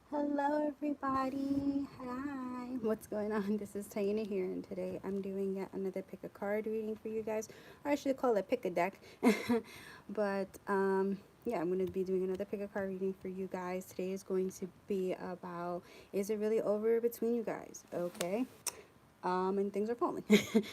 Hello, everybody. Hi. What's going on? This is Taina here, and today I'm doing yet another pick a card reading for you guys, or I should call it pick a deck. but yeah, I'm going to be doing another pick a card reading for you guys. Today is going to be about, is it really over between you guys? Okay. And things are falling.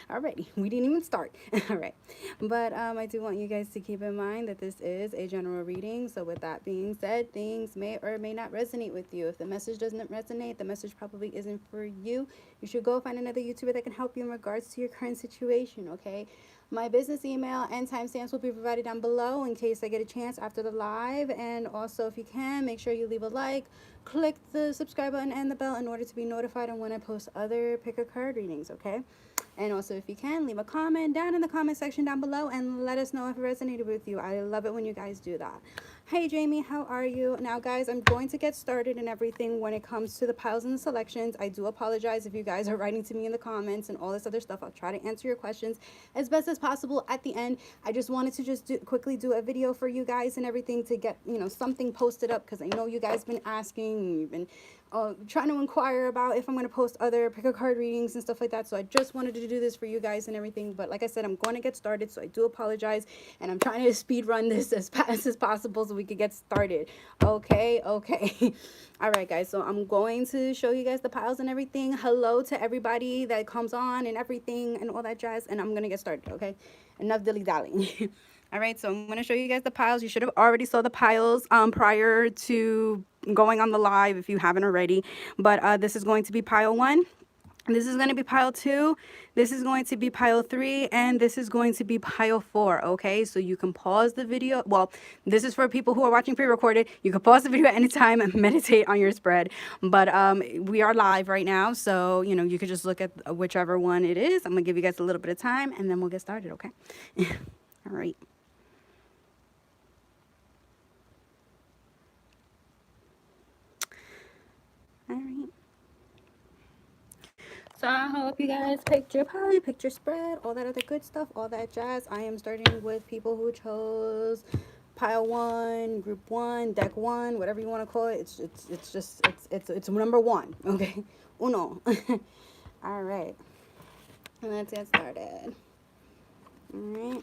Alrighty, we didn't even start. All right, but I do want you guys to keep in mind that this is a general reading. So with that being said, things may or may not resonate with you. If the message doesn't resonate, the message probably isn't for you. You should go find another YouTuber that can help you in regards to your current situation. Okay. My business email and timestamps will be provided down below in case I get a chance after the live. And also, if you can, make sure you leave a like, click the subscribe button and the bell in order to be notified on when I post other pick a card readings, okay? And also, if you can, leave a comment down in the comment section down below and let us know if it resonated with you. I love it when you guys do that. Hey, Jamie, how are you? Now, guys, I'm going to get started and everything when it comes to the piles and the selections. I do apologize if you guys are writing to me in the comments and all this other stuff. I'll try to answer your questions as best as possible at the end. I just wanted to just quickly do a video for you guys and everything to get, something posted up because I know you guys been asking. You've been trying to inquire about if I'm going to post other pick a card readings and stuff like that. So I just wanted to do this for you guys and everything. But like I said, I'm going to get started. So I do apologize. And I'm trying to speed run this as fast as possible so we could get started. Okay. All right, guys. So I'm going to show you guys the piles and everything. Hello to everybody that comes on and everything and all that jazz. And I'm going to get started. Okay. Enough dilly-dallying. All right, so I'm going to show you guys the piles. You should have already saw the piles prior to going on the live if you haven't already. But this is going to be pile 1. This is going to be pile 2. This is going to be pile 3. And this is going to be pile 4. Okay, so you can pause the video. Well, this is for people who are watching pre-recorded. You can pause the video at any time and meditate on your spread. But we are live right now. So, you could just look at whichever one it is. I'm going to give you guys a little bit of time and then we'll get started. Okay. All right. All right. So I hope you guys picked your pie, picked your spread, all that other good stuff, all that jazz. I am starting with people who chose pile 1, group 1, deck 1, whatever you want to call it. It's number 1. Okay, uno. All right, let's get started. All right.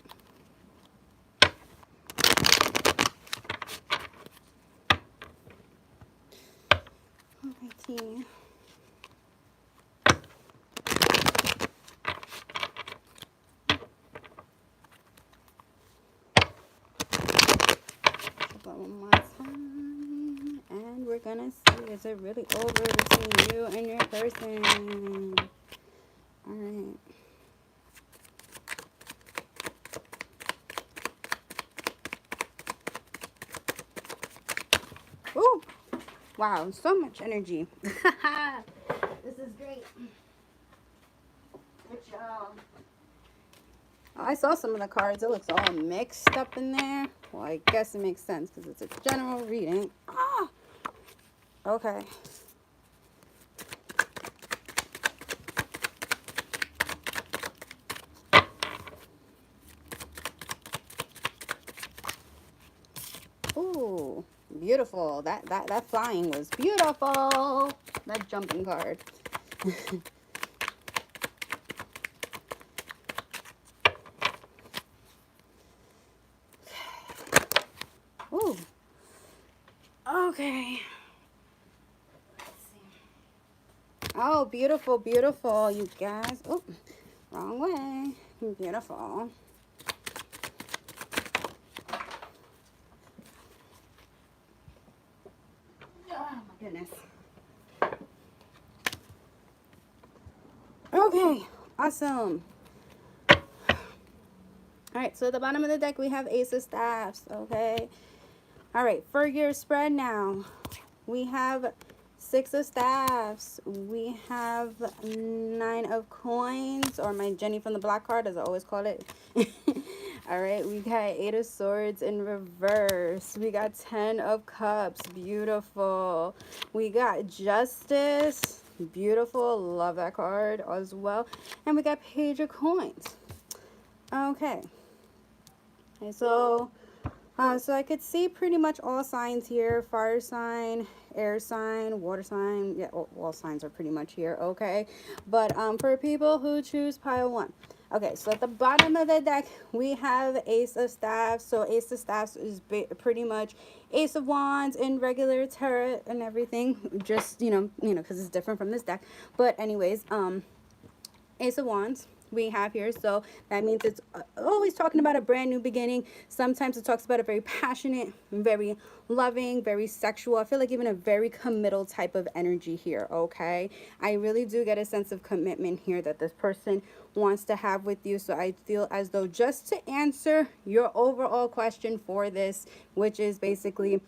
Alrighty. One more time, and we're gonna see, is it really over between you and your person? All right. Ooh, wow, so much energy. This is great. Good job. Oh, I saw some of the cards. It looks all mixed up in there. Well, I guess it makes sense because it's a general reading. Ah, okay. Ooh, beautiful. That flying was beautiful. That jumping card. Ooh. Okay. Oh, beautiful, beautiful, you guys. Oh, wrong way. Beautiful. Oh, my goodness. Okay, awesome. All right, so at the bottom of the deck, we have Ace of Staffs, okay? All right, for your spread now, we have 6 of Staffs. We have 9 of Coins, or my Jenny from the Black card, as I always call it. All right, we got 8 of Swords in reverse. We got 10 of Cups, beautiful. We got Justice, beautiful, love that card as well. And we got Page of Coins. Okay. So So I could see pretty much all signs here: fire sign, air sign, water sign. Yeah, all signs are pretty much here, okay? But for people who choose pile one. Okay, so at the bottom of the deck, we have Ace of Staffs. So Ace of Staffs is pretty much Ace of Wands in regular tarot and everything. Just, because it's different from this deck. But anyways, Ace of Wands we have here, so that means it's always talking about a brand new beginning. Sometimes it talks about a very passionate, very loving, very sexual, I feel like even a very committal type of energy here, okay? I really do get a sense of commitment here that this person wants to have with you. So I feel as though, just to answer your overall question for this, which is basically,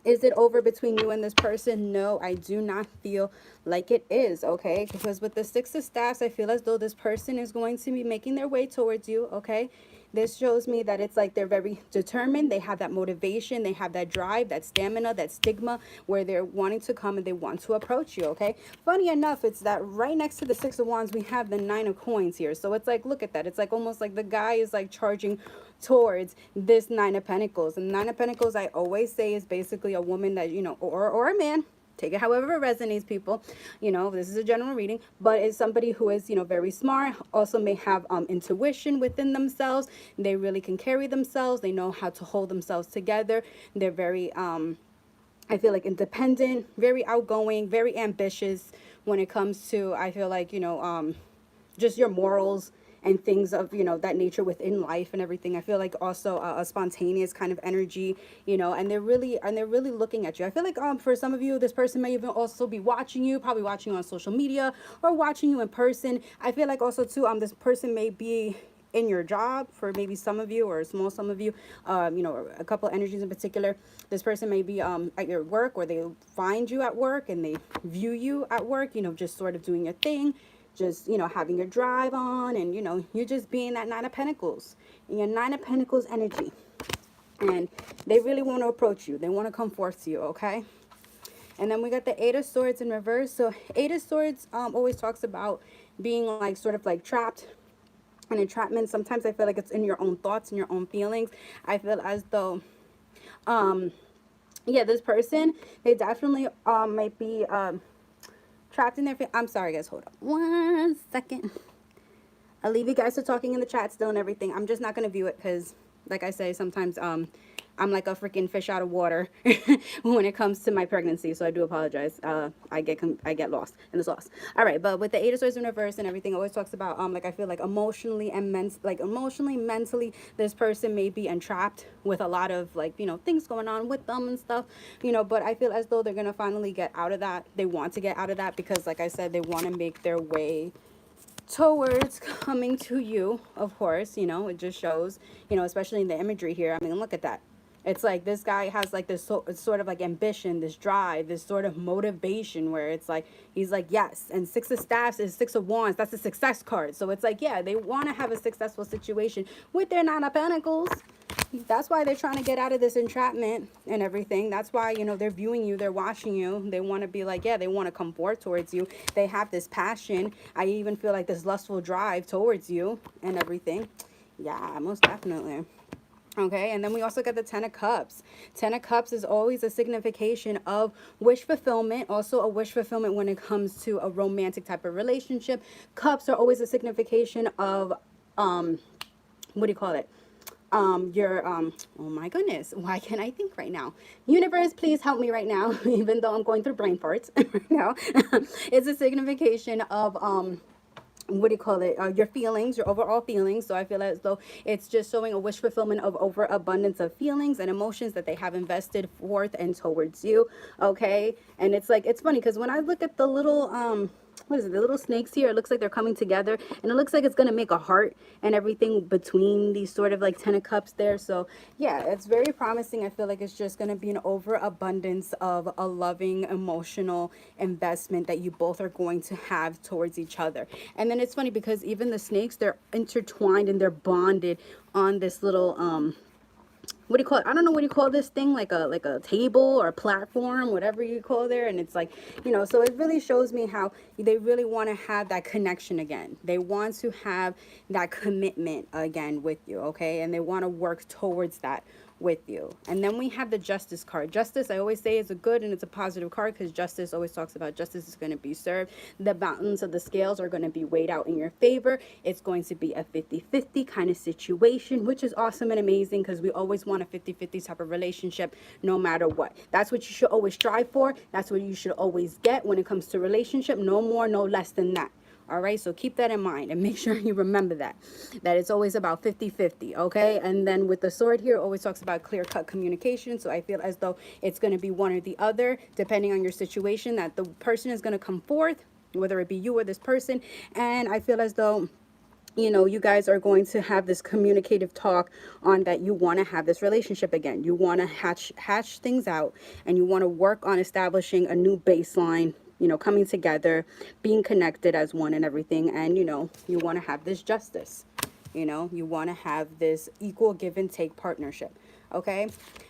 is it over between you and this person? No, I do not feel like it is, okay? Because with the Six of Staffs, I feel as though this person is going to be making their way towards you, okay? This shows me that it's like they're very determined. They have that motivation. They have that drive, that stamina, that stigma, where they're wanting to come and they want to approach you, okay? Funny enough, it's that right next to the Six of Wands, we have the Nine of Coins here. So it's like, look at that. It's like almost like the guy is like charging towards this Nine of Pentacles. And Nine of Pentacles, I always say, is basically a woman that, or a man. Take it however it resonates, people. This is a general reading, but it's somebody who is, very smart, also may have intuition within themselves. They really can carry themselves. They know how to hold themselves together. They're very, I feel like, independent, very outgoing, very ambitious when it comes to, I feel like, just your morals and things of that nature within life and everything. I feel like also a spontaneous kind of energy, and they're really looking at you. I feel like for some of you, this person may even also be watching you, probably watching you on social media or watching you in person. I feel like also too, this person may be in your job for maybe some of you, or some of you, a couple energies in particular. This person may be at your work, or they find you at work and they view you at work, just sort of doing your thing, just having your drive on, and you're just being that Nine of Pentacles in your Nine of Pentacles energy, and they really want to approach you. They want to come forth to you, okay? And then we got the Eight of Swords in reverse. So Eight of Swords always talks about being like sort of like trapped. And entrapment, sometimes I feel like it's in your own thoughts and your own feelings. I feel as though yeah, this person, they definitely might be trapped in their I'm sorry guys, hold up 1 second. I'll leave you guys to talking in the chat still and everything. I'm just not going to view it because, like I say, sometimes I'm like a freaking fish out of water when it comes to my pregnancy. So I do apologize. I get lost in the sauce. All right, but with the Eight of Swords in reverse and everything, always talks about like I feel like emotionally and mentally, this person may be entrapped with a lot of like things going on with them and stuff. But I feel as though they're gonna finally get out of that. They want to get out of that because, like I said, they want to make their way towards coming to you, of course. It just shows, especially in the imagery here. I mean, look at that. It's like this guy has like this sort of like ambition, this drive, this sort of motivation where it's like, he's like, yes. And Six of Staffs is Six of Wands. That's a success card. So it's like, yeah, they want to have a successful situation with their Nine of Pentacles. That's why they're trying to get out of this entrapment and everything. That's why, they're viewing you, they're watching you. They want to be like, yeah, they want to come forward towards you. They have this passion. I even feel like this lustful drive towards you and everything. Yeah, most definitely. Okay, and then we also got the Ten of Cups. Ten of Cups is always a signification of wish fulfillment, also a wish fulfillment when it comes to a romantic type of relationship. Cups are always a signification of, what do you call it? Oh my goodness, why can't I think right now? Universe, please help me right now, even though I'm going through brain farts right now. It's a signification of, what do you call it, your feelings, your overall feelings. So I feel as though it's just showing a wish fulfillment of overabundance of feelings and emotions that they have invested forth and towards you, okay? And it's like, it's funny because when I look at the little what is it, the little snakes here, it looks like they're coming together, and it looks like it's gonna make a heart and everything between these sort of like Ten of Cups there. So yeah, it's very promising. I feel like it's just gonna be an overabundance of a loving emotional investment that you both are going to have towards each other. And then it's funny because even the snakes, they're intertwined and they're bonded on this little what do you call it? I don't know, what do you call this thing, like a table or a platform, whatever you call there. And it's like, so it really shows me how they really want to have that connection again. They want to have that commitment again with you, okay? And they want to work towards that with you. And then we have the Justice card. Justice, I always say, is a good and it's a positive card, because justice always talks about justice is going to be served. The balance of the scales are going to be weighed out in your favor. It's going to be a 50-50 kind of situation, which is awesome and amazing, because we always want a 50-50 type of relationship no matter what. That's what you should always strive for. That's what you should always get when it comes to relationship. No more, no less than that. All right, so keep that in mind and make sure you remember that it's always about 50-50. Okay, and then with the sword here, it always talks about clear-cut communication. So I feel as though it's going to be one or the other, depending on your situation, that the person is going to come forth, whether it be you or this person. And I feel as though, you know, you guys are going to have this communicative talk on that you want to have this relationship again. You want to hatch things out, and you want to work on establishing a new baseline, you know, coming together, being connected as one and everything. And, you know, you want to have this justice, you know, you want to have this equal give and take partnership. Okay.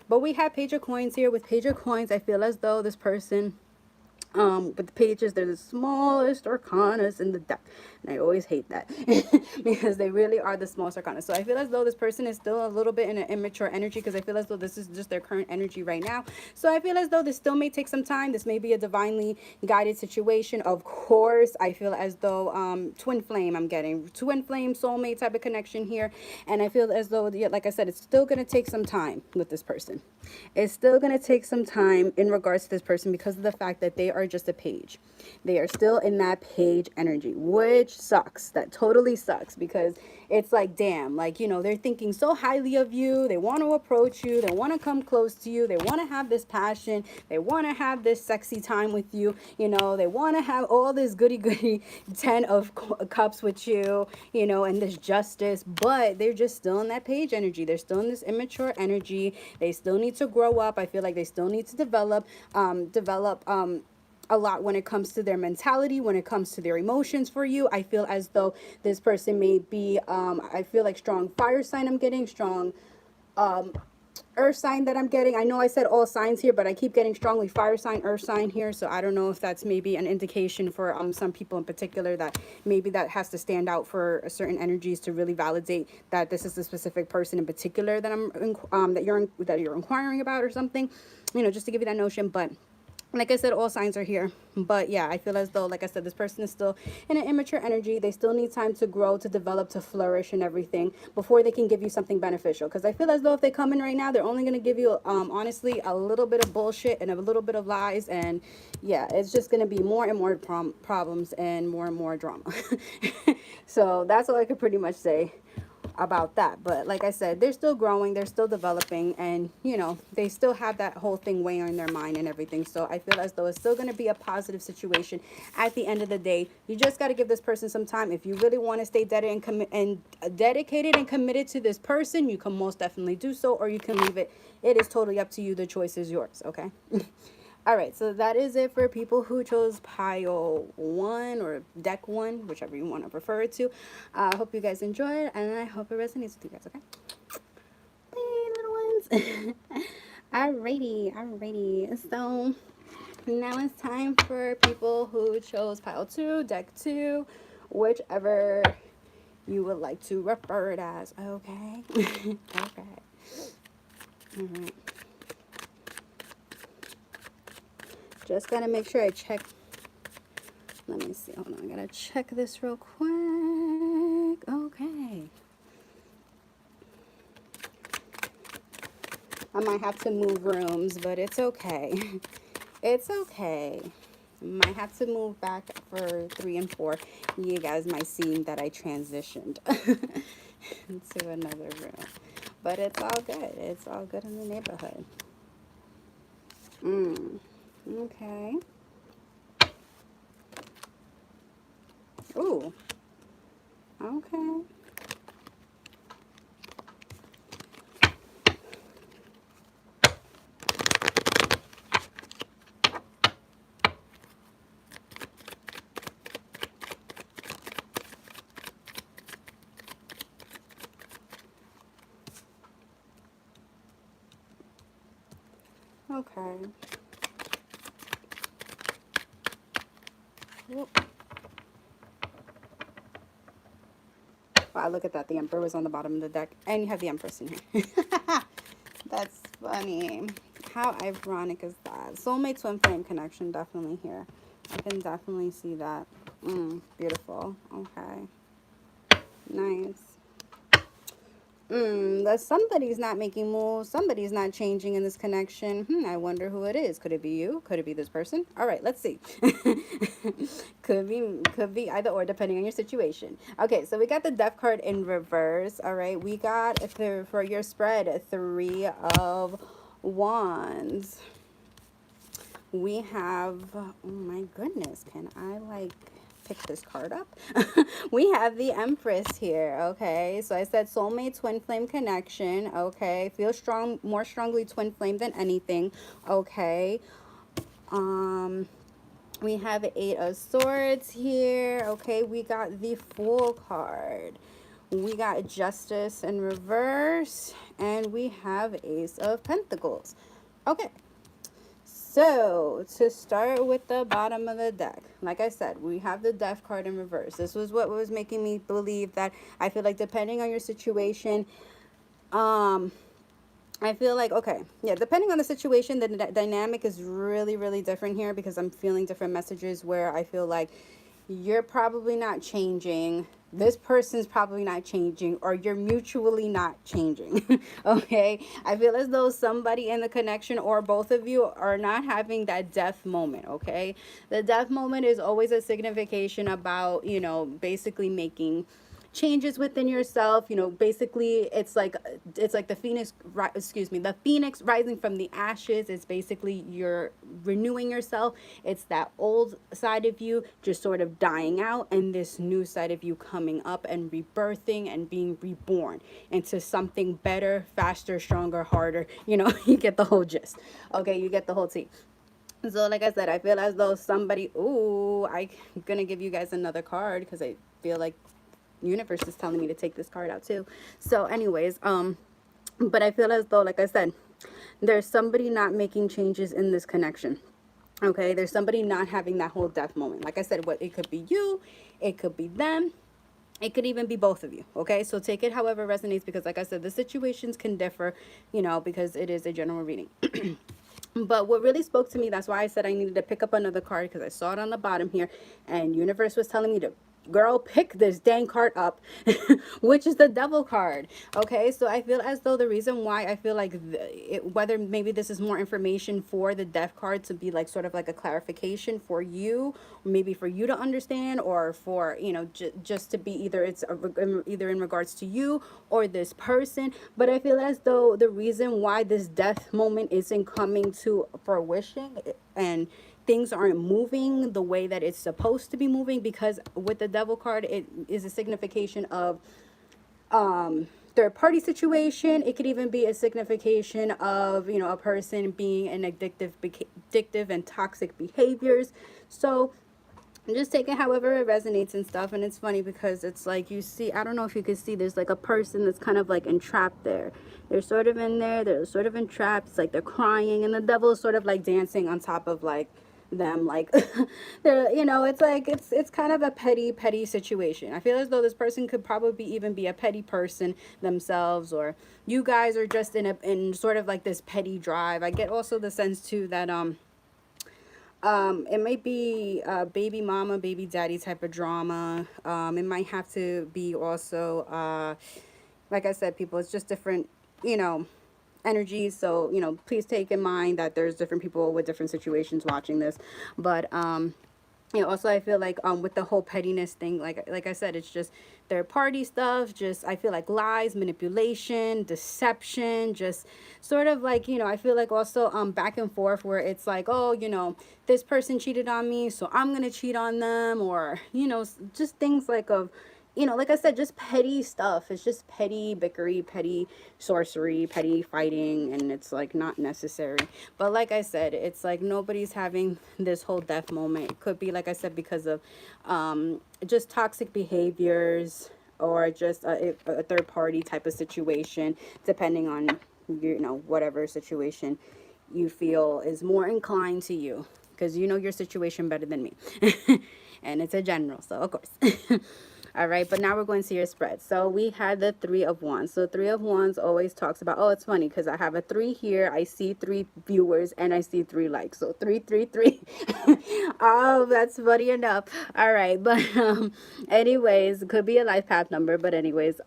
But we have Page of Coins here. With Page of Coins, I feel as though this person, with the pages, they're the smallest arcanas in the deck, and I always hate that because they really are the smallest arcana. So I feel as though this person is still a little bit in an immature energy, because I feel as though this is just their current energy right now. So I feel as though this still may take some time. This may be a divinely guided situation. Of course, I feel as though twin flame, I'm getting twin flame, soulmate type of connection here, and I feel as though, like I said, it's still going to take some time with this person. It's still going to take some time in regards to this person, because of the fact that they are just a page. They are still in that page energy, which sucks. That totally sucks, because it's like, damn, like, you know, they're thinking so highly of you. They want to approach you. They want to come close to you. They want to have this passion. They want to have this sexy time with you. You know, they want to have all this goody 10 of cups with you, you know, and this justice, but they're just still in that page energy. They're still in this immature energy. They still need to grow up. I feel like they still need to develop a lot when it comes to their mentality, when it comes to their emotions for you. I feel as though this person may be, I feel like strong fire sign I'm getting, strong earth sign that I'm getting. I know I said all signs here, but I keep getting strongly fire sign, earth sign here. So I don't know if that's maybe an indication for some people in particular, that maybe that has to stand out for certain energies to really validate that this is a specific person in particular that that you're inquiring about or something, you know, just to give you that notion. But like I said, all signs are here. But yeah, I feel as though, like I said, this person is still in an immature energy. They still need time to grow, to develop, to flourish and everything before they can give you something beneficial. Because I feel as though if they come in right now, they're only going to give you, honestly, a little bit of bullshit and a little bit of lies. And yeah, it's just going to be more and more problems and more drama. So that's all I could pretty much say about that. But like I said, they're still growing, they're still developing, and you know, they still have that whole thing weighing on their mind and everything. So I feel as though it's still going to be a positive situation at the end of the day. You just got to give this person some time. If you really want to stay dedicated and committed to this person, you can most definitely do so, or you can leave it. It is totally up to you. The choice is yours. Okay. All right, so that is it for people who chose pile 1 or deck 1, whichever you want to refer it to. I hope you guys enjoyed, and I hope it resonates with you guys, okay? Bye, little ones. Alrighty. So now it's time for people who chose pile 2, deck 2, whichever you would like to refer it as, okay? Okay. All right. Just gotta make sure I check. Let me see. Hold on. I gotta check this real quick. Okay. I might have to move rooms, but it's okay. It's okay. Might have to move back for 3 and 4. You guys might see that I transitioned into another room. But it's all good. It's all good in the neighborhood. Okay. Ooh. Okay. Okay. Whoop. Wow, look at that. The Emperor was on the bottom of the deck. And you have the Empress in here. That's funny. How ironic is that? Soulmate twin flame connection definitely here. I can definitely see that. Beautiful. Okay. Nice. That somebody's not making moves. Somebody's not changing in this connection. I wonder who it is. Could it be you? Could it be this person? All right, let's see. Could be either or, depending on your situation. Okay, so we got the Death card in reverse. All right, we got for your spread 3 of Wands. We have, oh my goodness, can I like pick this card up? We have the Empress here. Okay, so I said soulmate twin flame connection. Okay, feel strong, more strongly twin flame than anything. Okay, we have 8 of Swords here. Okay, we got the Fool card. We got Justice in reverse, and we have Ace of Pentacles. Okay, so to start with the bottom of the deck, like I said, we have the Death card in reverse. This was what was making me believe that I feel like depending on your situation, I feel like, okay, yeah, depending on the situation, the dynamic is really, really different here, because I'm feeling different messages where I feel like you're probably not changing, this person's probably not changing, or you're mutually not changing. Okay, I feel as though somebody in the connection or both of you are not having that death moment. Okay, the death moment is always a signification about, you know, basically making changes within yourself. You know, basically it's like the phoenix, the phoenix rising from the ashes. It's basically you're renewing yourself. It's that old side of you just sort of dying out, and this new side of you coming up and rebirthing and being reborn into something better, faster, stronger, harder. You know, you get the whole gist. Okay, you get the whole tea. So like I said, I feel as though somebody, I'm gonna give you guys another card because I feel like universe is telling me to take this card out too. So anyways, but I feel as though, like I said, there's somebody not making changes in this connection. Okay, there's somebody not having that whole death moment. Like I said, what it could be you, it could be them, it could even be both of you. Okay, so take it however resonates, because like I said, the situations can differ, you know, because it is a general reading. But what really spoke to me, that's why I said I needed to pick up another card, because I saw it on the bottom here, and universe was telling me to, girl, pick this dang card up, which is the Devil card. Okay, so I feel as though the reason why I feel like whether maybe this is more information for the Death card to be like sort of like a clarification for you, or maybe for you to understand, or for, you know, just to be either either in regards to you or this person. But I feel as though the reason why this death moment isn't coming to fruition and things aren't moving the way that it's supposed to be moving, because with the Devil card, it is a signification of third party situation. It could even be a signification of, you know, a person being in addictive and toxic behaviors. So just take it however it resonates and stuff. And it's funny because it's like, you see, I don't know if you can see, there's like a person that's kind of like entrapped there. They're sort of in there, they're sort of entrapped. It's like they're crying, and the devil is sort of like dancing on top of like them, like they're, you know, it's like it's kind of a petty situation. I feel as though this person could probably even be a petty person themselves, or you guys are just in sort of like this petty drive. I get also the sense too that it might be baby mama, baby daddy type of drama. It might have to be also like I said, people, it's just different, you know, energies. So, you know, please take in mind that there's different people with different situations watching this. But you know, also I feel like with the whole pettiness thing, like I said, it's just third party stuff, just I feel like lies, manipulation, deception, just sort of like, you know, I feel like also back and forth, where it's like, oh, you know, this person cheated on me, so I'm gonna cheat on them, or, you know, just things like of, you know, like I said, just petty stuff. It's just petty bickery, petty sorcery, petty fighting, and it's like not necessary. But like I said, it's like nobody's having this whole death moment. It could be, like I said, because of just toxic behaviors, or just a third party type of situation, depending on, you know, whatever situation you feel is more inclined to you, because you know your situation better than me. And it's a general, so of course. All right, but now we're going to your spread. So we had the Three of Wands. So Three of Wands always talks about, oh, it's funny because I have a 3 here. I see 3 viewers and I see 3 likes. So 333. Oh, that's funny enough. All right, but anyways, it could be a life path number, but anyways,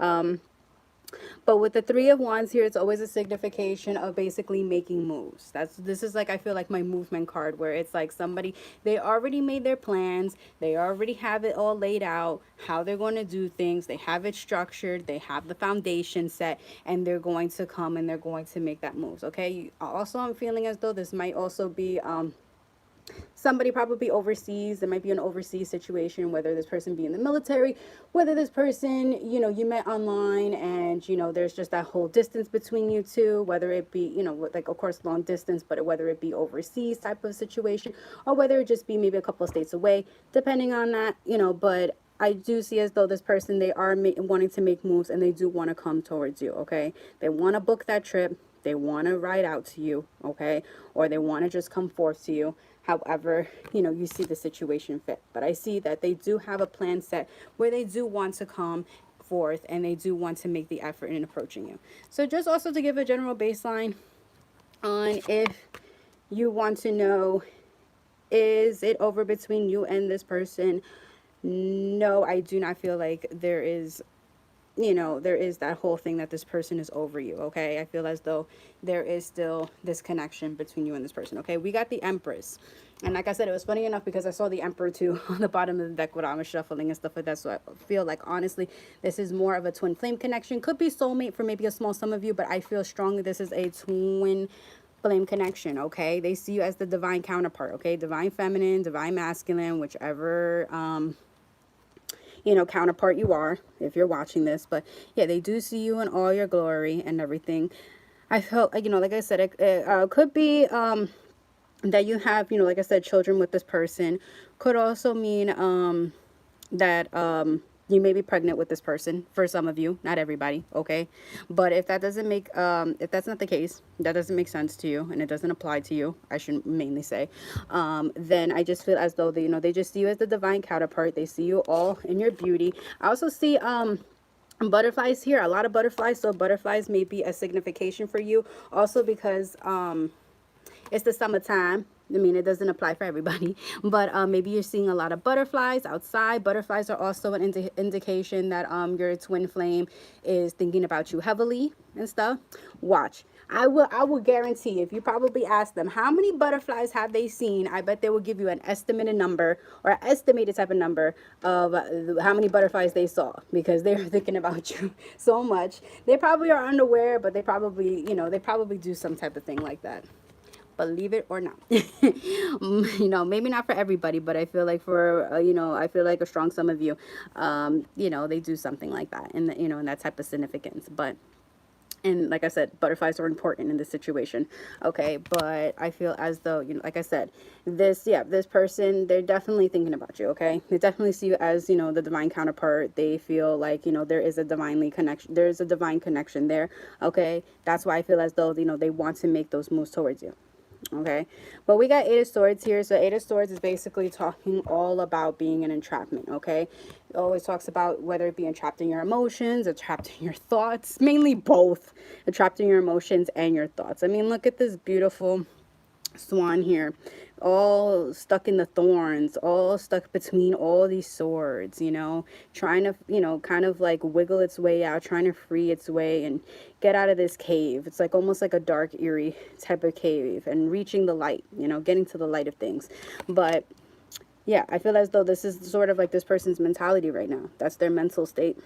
but with the Three of Wands here, it's always a signification of basically making moves. This is like, I feel like my movement card, where it's like somebody, they already made their plans, they already have it all laid out, how they're going to do things, they have it structured, they have the foundation set, and they're going to come and they're going to make that moves. Okay. Also, I'm feeling as though this might also be somebody probably overseas. There might be an overseas situation, whether this person be in the military, whether this person, you know, you met online and, you know, there's just that whole distance between you two, whether it be, you know, like, of course, long distance, but whether it be overseas type of situation, or whether it just be maybe a couple of states away, depending on that, you know. But I do see as though this person, they are wanting to make moves, and they do want to come towards you. Okay. They want to book that trip. They want to ride out to you. Okay. Or they want to just come forth to you. However, you know, you see the situation fit. But I see that they do have a plan set where they do want to come forth, and they do want to make the effort in approaching you. So just also to give a general baseline on, if you want to know, is it over between you and this person? No, I do not feel like there is, you know, there is that whole thing that this person is over you. Okay. I feel as though there is still this connection between you and this person. Okay. We got the Empress. And like I said, it was funny enough because I saw the Emperor too on the bottom of the deck when I was shuffling and stuff like that. So I feel like, honestly, this is more of a twin flame connection. Could be soulmate for maybe a small sum of you, but I feel strongly this is a twin flame connection. Okay. They see you as the divine counterpart. Okay. Divine feminine, divine masculine, whichever, you know, counterpart you are, if you're watching this. But yeah, they do see you in all your glory and everything. I felt like, you know, like I said, it could be that you have, you know, like I said, children with this person. Could also mean that you may be pregnant with this person, for some of you, not everybody. Okay. But if that doesn't make if that's not the case, that doesn't make sense to you, and it doesn't apply to you, I should mainly say, then I just feel as though they, you know, they just see you as the divine counterpart. They see you all in your beauty. I also see butterflies here, a lot of butterflies. So butterflies may be a signification for you also, because it's the summertime. I mean, it doesn't apply for everybody, but maybe you're seeing a lot of butterflies outside. Butterflies are also an indication that your twin flame is thinking about you heavily and stuff. Watch. I will guarantee, if you probably ask them how many butterflies have they seen, I bet they will give you an estimated number, or an estimated type of number of how many butterflies they saw, because they're thinking about you so much. They probably are unaware, but they probably, you know, they probably do some type of thing like that. Believe it or not. You know, maybe not for everybody, but I feel like for you know, I feel like a strong sum of you, you know, they do something like that, and you know, in that type of significance. But, and like I said, butterflies are important in this situation. Okay. But I feel as though, you know, like I said, this, yeah, this person, they're definitely thinking about you. Okay. They definitely see you as, you know, the divine counterpart. They feel like, you know, there is a divinely connection. There is a divine connection there. Okay. That's why I feel as though, you know, they want to make those moves towards you. Okay. But we got Eight of Swords here. So Eight of Swords is basically talking all about being an entrapment. Okay. It always talks about whether it be entrapped in your emotions, entrapped in your thoughts, mainly both, entrapped in your emotions and your thoughts. I mean, look at this beautiful swan here, all stuck in the thorns, all stuck between all these swords, you know, trying to, you know, kind of like wiggle its way out, trying to free its way and get out of this cave. It's like almost like a dark, eerie type of cave, and reaching the light, you know, getting to the light of things. But yeah, I feel as though this is sort of like this person's mentality right now. That's their mental state.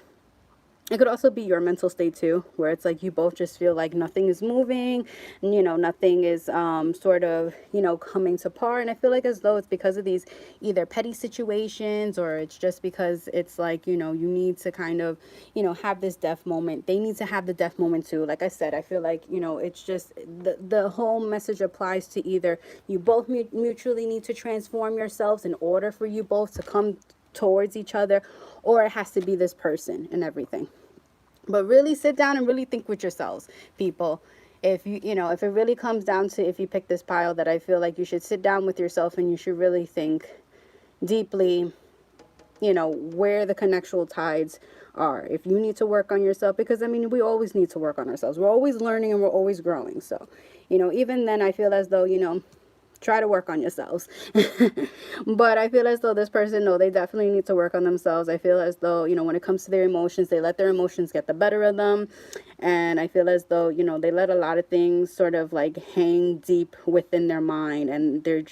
It could also be your mental state too, where it's like you both just feel like nothing is moving, you know, nothing is sort of, you know, coming to par. And I feel like as though it's because of these either petty situations, or it's just because it's like, you know, you need to kind of, you know, have this death moment. They need to have the death moment too. Like I said, I feel like, you know, it's just the whole message applies to either you both mutually need to transform yourselves in order for you both to come towards each other, or it has to be this person and everything. But really sit down and really think with yourselves, people. If you know, if it really comes down to, if you pick this pile, that I feel like you should sit down with yourself and you should really think deeply you know, where the connectional tides are. If you need to work on yourself, because I mean, we always need to work on ourselves. We're always learning and we're always growing. So, you know, even then I feel as though, you know, try to work on yourselves. But I feel as though this person, no, they definitely need to work on themselves. I feel as though, you know, when it comes to their emotions, they let their emotions get the better of them. And I feel as though, you know, they let a lot of things sort of like hang deep within their mind, and they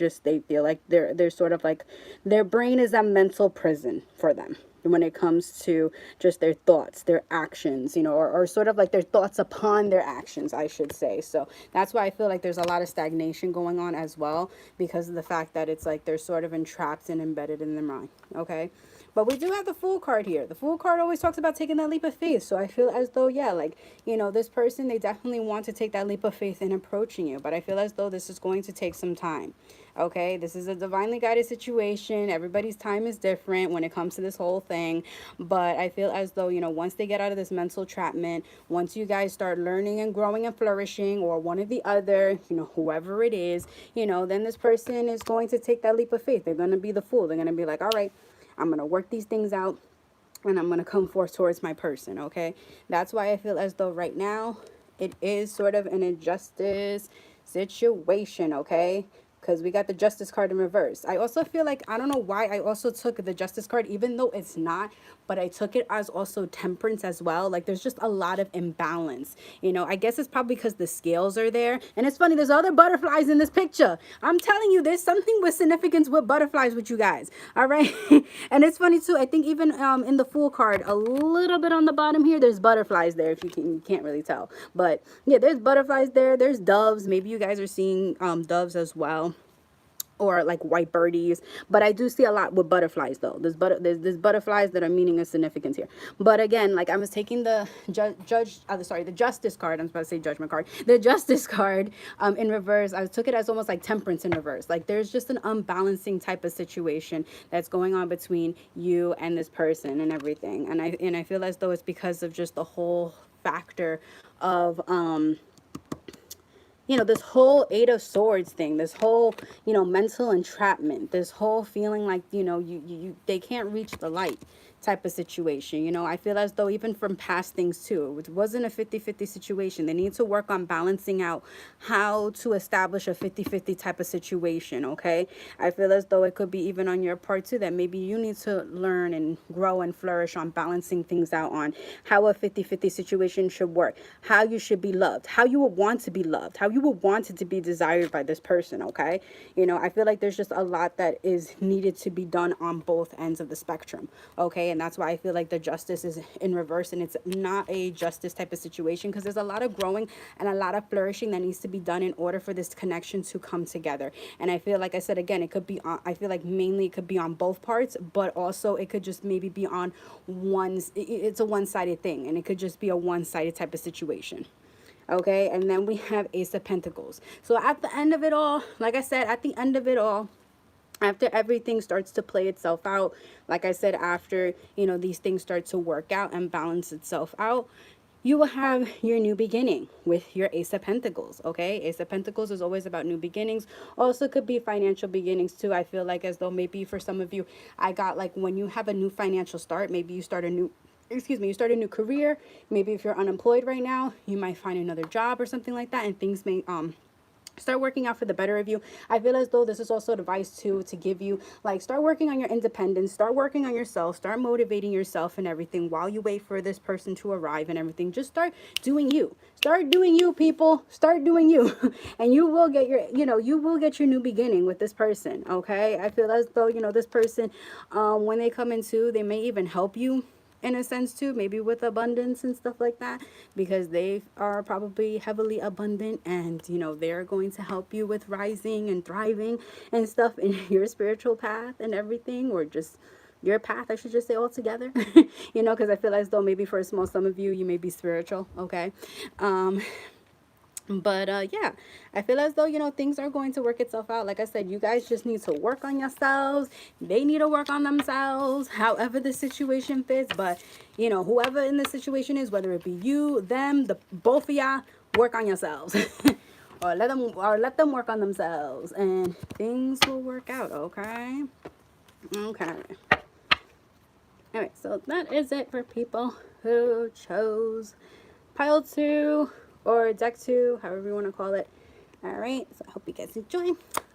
feel like they're sort of like, their brain is a mental prison for them when it comes to just their thoughts, their actions, you know, or sort of like their thoughts upon their actions, I should say. So that's why I feel like there's a lot of stagnation going on as well, because of the fact that it's like they're sort of entrapped and embedded in their mind. Okay. But we do have the Fool card here. The Fool card always talks about taking that leap of faith. So I feel as though, yeah, like, you know, this person, they definitely want to take that leap of faith in approaching you. But I feel as though this is going to take some time. Okay, this is a divinely guided situation. Everybody's time is different when it comes to this whole thing. But I feel as though, you know, once they get out of this mental entrapment, once you guys start learning and growing and flourishing, or one or the other, you know, whoever it is, you know, then this person is going to take that leap of faith. They're going to be the fool. They're going to be like, all right, I'm going to work these things out and I'm going to come forth towards my person. Okay, that's why I feel as though right now it is sort of an injustice situation. Okay, because we got the Justice card in reverse. I also feel like, I don't know why I also took the Justice card, even though it's not, but I took it as also Temperance as well. Like, there's just a lot of imbalance. You know, I guess it's probably because the scales are there. And it's funny, there's other butterflies in this picture. I'm telling you, there's something with significance with butterflies with you guys. All right. And it's funny too. I think even in the Fool card, a little bit on the bottom here, there's butterflies there, if you can't really tell. But yeah, there's butterflies there. There's doves. Maybe you guys are seeing doves as well, or like white birdies, but I do see a lot with butterflies though. There's butterflies that are meaning of significance here. But again, like, I was taking the the Justice card. I'm supposed to say Judgment card. The Justice card in reverse. I took it as almost like Temperance in reverse. Like, there's just an unbalancing type of situation that's going on between you and this person and everything. And I feel as though it's because of just the whole factor of you know, this whole Eight of Swords thing, this whole, you know, mental entrapment, this whole feeling like, you know, they can't reach the light type of situation. You know, I feel as though even from past things too, it wasn't a 50-50 situation. They need to work on balancing out how to establish a 50-50 type of situation. Okay, I feel as though it could be even on your part too, that maybe you need to learn and grow and flourish on balancing things out, on how a 50-50 situation should work, how you should be loved, how you would want to be loved, how you would want it to be desired by this person. Okay, you know, I feel like there's just a lot that is needed to be done on both ends of the spectrum. Okay, and that's why I feel like the Justice is in reverse, and it's not a justice type of situation, because there's a lot of growing and a lot of flourishing that needs to be done in order for this connection to come together. And I feel like I said again, it could be on, I feel like mainly it could be on both parts, but also it could just maybe be on one's, it's a one-sided thing, and it could just be a one-sided type of situation. Okay, and then we have Ace of Pentacles. So at the end of it all, like I said, at the end of it all, after everything starts to play itself out, like I said, after, you know, these things start to work out and balance itself out, you will have your new beginning with your Ace of Pentacles. Okay, Ace of Pentacles is always about new beginnings. Also could be financial beginnings too. I feel like as though maybe for some of you, I got like when you have a new financial start, maybe you start a new, you start a new career. Maybe if you're unemployed right now, you might find another job or something like that, and things may start working out for the better of you. I feel as though this is also advice too, to give you, like, start working on your independence, start working on yourself, start motivating yourself and everything while you wait for this person to arrive and everything. Just start doing you. Start doing you, people. Start doing you. And you will get your, you know, you will get your new beginning with this person. Okay, I feel as though, you know, this person, when they come into, they may even help you in a sense too, maybe with abundance and stuff like that, because they are probably heavily abundant, and you know, they're going to help you with rising and thriving and stuff in your spiritual path and everything, or just your path, I should just say, altogether. You know, because I feel as though maybe for a small some of you, you may be spiritual. Okay, but yeah, I feel as though, you know, things are going to work itself out. Like I said, you guys just need to work on yourselves. They need to work on themselves, however the situation fits. But you know, whoever in the situation is, whether it be you, them, the both of y'all, work on yourselves. Or let them work on themselves, and things will work out. Okay. Okay. Alright, so that is it for people who chose pile 2 or deck 2, however you want to call it. Alright, so I hope you guys enjoy.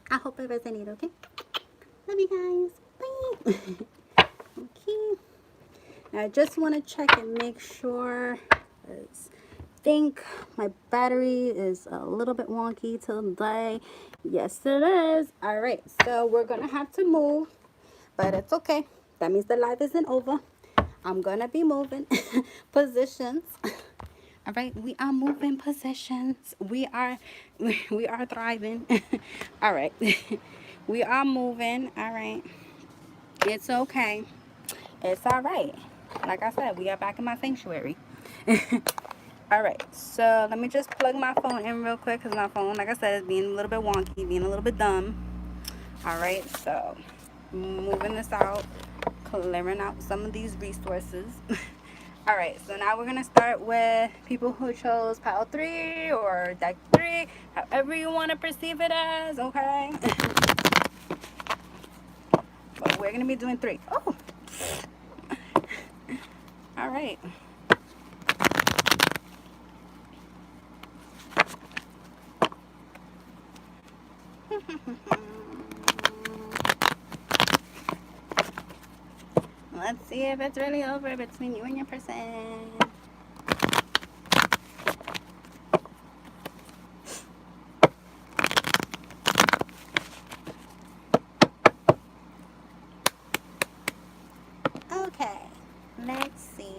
I hope it resonated, okay? Love you guys. Bye. Okay. Now I just want to check and make sure. I think my battery is a little bit wonky today. Yes, it is. Alright, so we're going to have to move. But it's okay. That means the live isn't over. I'm going to be moving positions. All right, we are moving positions. We are thriving. All right. We are moving. All right. It's okay. It's all right. Like I said, we are back in my sanctuary. All right. So let me just plug my phone in real quick because my phone, like I said, is being a little bit wonky, being a little bit dumb. All right. So moving this out, clearing out some of these resources. All right, so now we're gonna start with people who chose pile 3 or deck 3, however you want to perceive it as, okay? But we're gonna be doing 3. Oh, all right. Let's see if it's really over between you and your person. Okay, let's see.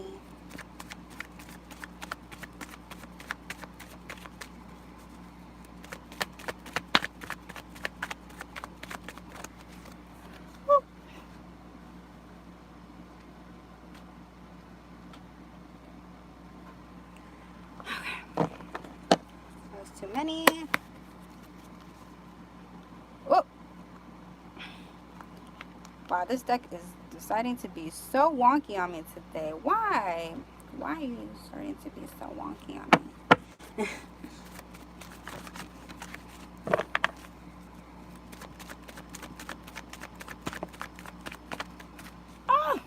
Too many. Whoa. Wow, this deck is deciding to be so wonky on me today. Why? Why are you starting to be so wonky on me? Oh!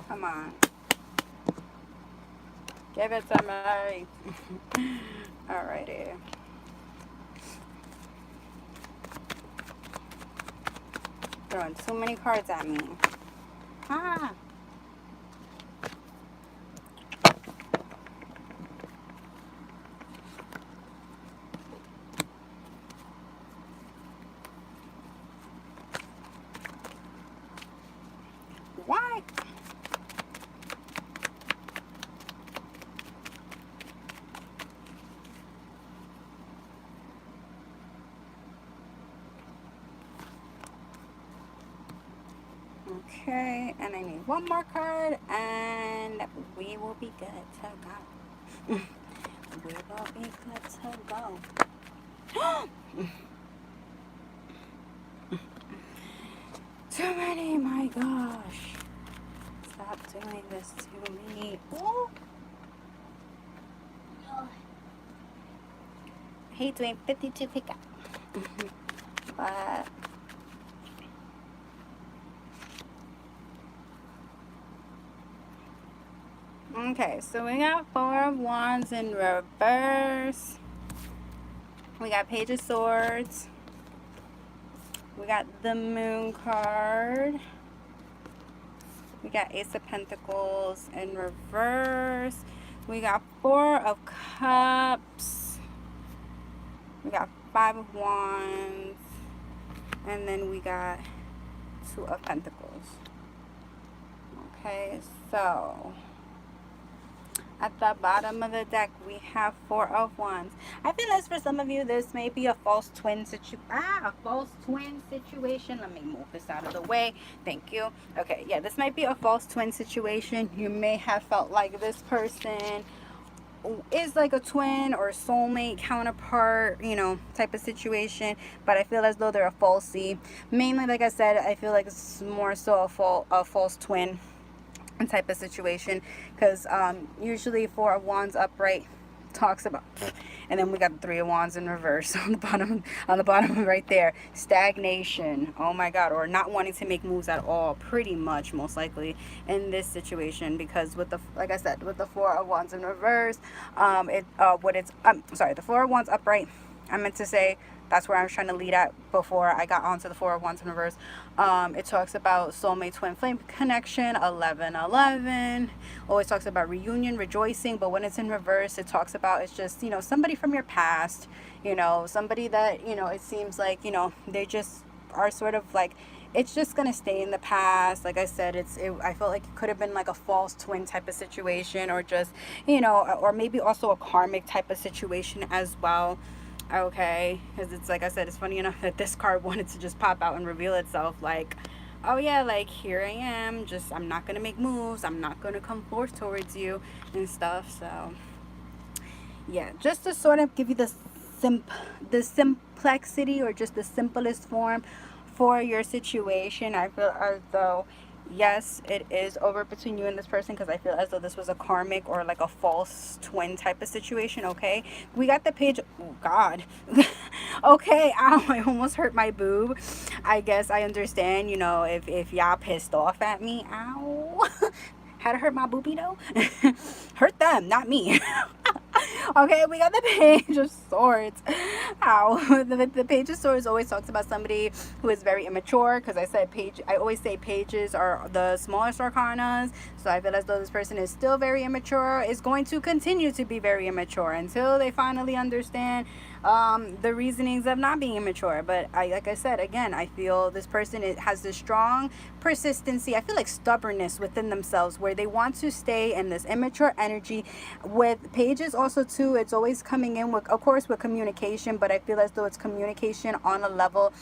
Come on. Give it to me. Alrighty. Throwing too many cards at me. Ah. Why? Okay, and I need one more card, and we will be good to go. We will be good to go. Too many, my gosh. Stop doing this to me. Ooh. I hate doing 52 pickup. But okay, so we got 4 of Wands in reverse. We got Page of Swords. We got the Moon card. We got Ace of Pentacles in reverse. We got 4 of Cups. We got 5 of Wands. And then we got 2 of Pentacles. Okay, so at the bottom of the deck, we have 4 of Wands. I feel as for some of you, this may be a false twin situation. Let me move this out of the way. Thank you. Okay, yeah, this might be a false twin situation. You may have felt like this person is like a twin or soulmate counterpart, you know, type of situation. But I feel as though they're a falsie. Mainly, like I said, I feel like it's more so a false twin type of situation, because usually 4 of Wands upright talks about, and then we got the Three of Wands in reverse on the bottom right there. Stagnation. Oh my God. Or not wanting to make moves at all, pretty much, most likely, in this situation. Because with the, like I said, with the Four of Wands in reverse, the Four of Wands upright, I meant to say, that's where I was trying to lead at before I got onto the Four of Wands in reverse. It talks about soulmate twin flame connection, 1111. Always talks about reunion, rejoicing. But when it's in reverse, it talks about, it's just, somebody from your past, somebody that, it seems like, they just are sort of like, it's just gonna stay in the past. Like I said, I felt like it could have been like a false twin type of situation, or just, or maybe also a karmic type of situation as well. Okay, because it's like I said, it's funny enough that this card wanted to just pop out and reveal itself, like, oh yeah, like, here I am, just, I'm not gonna make moves, I'm not gonna come forth towards you and stuff. So yeah, just to sort of give you the simplicity, or just the simplest form for your situation. I feel as though, yes, it is over between you and this person, because I feel as though this was a karmic or like a false twin type of situation. Okay, we got the page. Oh God. Okay, ow, I almost hurt my boob. I guess I understand, if y'all pissed off at me. Ow. Had to hurt my boobie though. Hurt them, not me. Okay, we got the Page of Swords. Ow. The Page of Swords always talks about somebody who is very immature, because I always say pages are the smallest arcanas. So I feel as though this person is still very immature, is going to continue to be very immature until they finally understand the reasonings of not being immature. But like I said, again, I feel this person has this strong persistency. I feel like stubbornness within themselves, where they want to stay in this immature energy. With pages also too, it's always coming in with, of course, with communication, but I feel as though it's communication on a level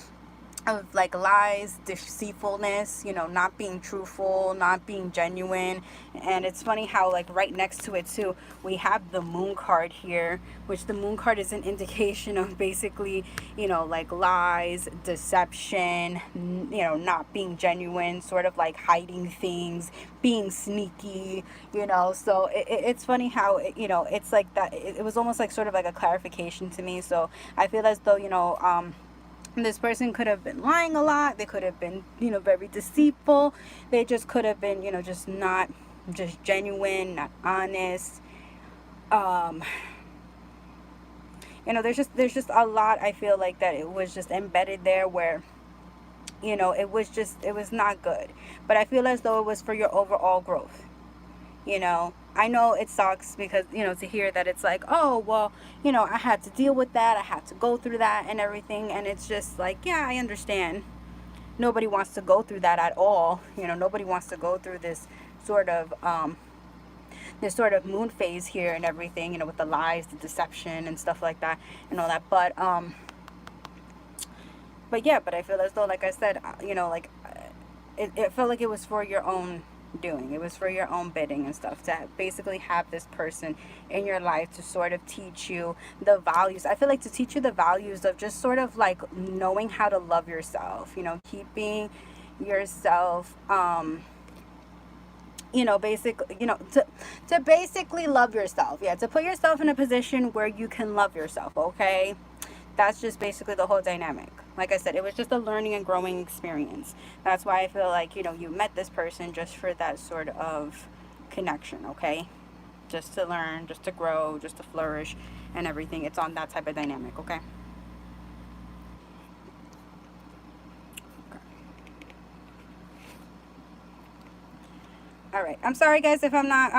of like lies, deceitfulness, not being truthful, not being genuine. And it's funny how, like, right next to it too, we have the Moon card here, which the Moon card is an indication of basically, like lies, deception, not being genuine, sort of like hiding things, being sneaky, so it's funny how it's like that. It was almost like sort of like a clarification to me. So I feel as though, this person could have been lying a lot. They could have been, very deceitful. They just could have been, just not just genuine, not honest. There's just a lot, I feel like, that it was just embedded there, where, it was not good. But I feel as though it was for your overall growth. I know it sucks, because, to hear that it's like, oh, well, I had to deal with that. I had to go through that and everything. And it's just like, yeah, I understand. Nobody wants to go through that at all. Nobody wants to go through this sort of moon phase here and everything, with the lies, the deception and stuff like that and all that. But yeah, but I feel as though, like I said, it felt like it was for your own doing. It was for your own bidding and stuff, to basically have this person in your life to sort of teach you the values. I feel like to teach you the values of just sort of like knowing how to love yourself, keeping yourself, basically, to basically love yourself. Yeah, to put yourself in a position where you can love yourself. Okay, that's just basically the whole dynamic. Like I said, it was just a learning and growing experience. That's why I feel like, you met this person just for that sort of connection, okay? Just to learn, just to grow, just to flourish and everything. It's on that type of dynamic, okay? All right, I'm sorry guys if I'm not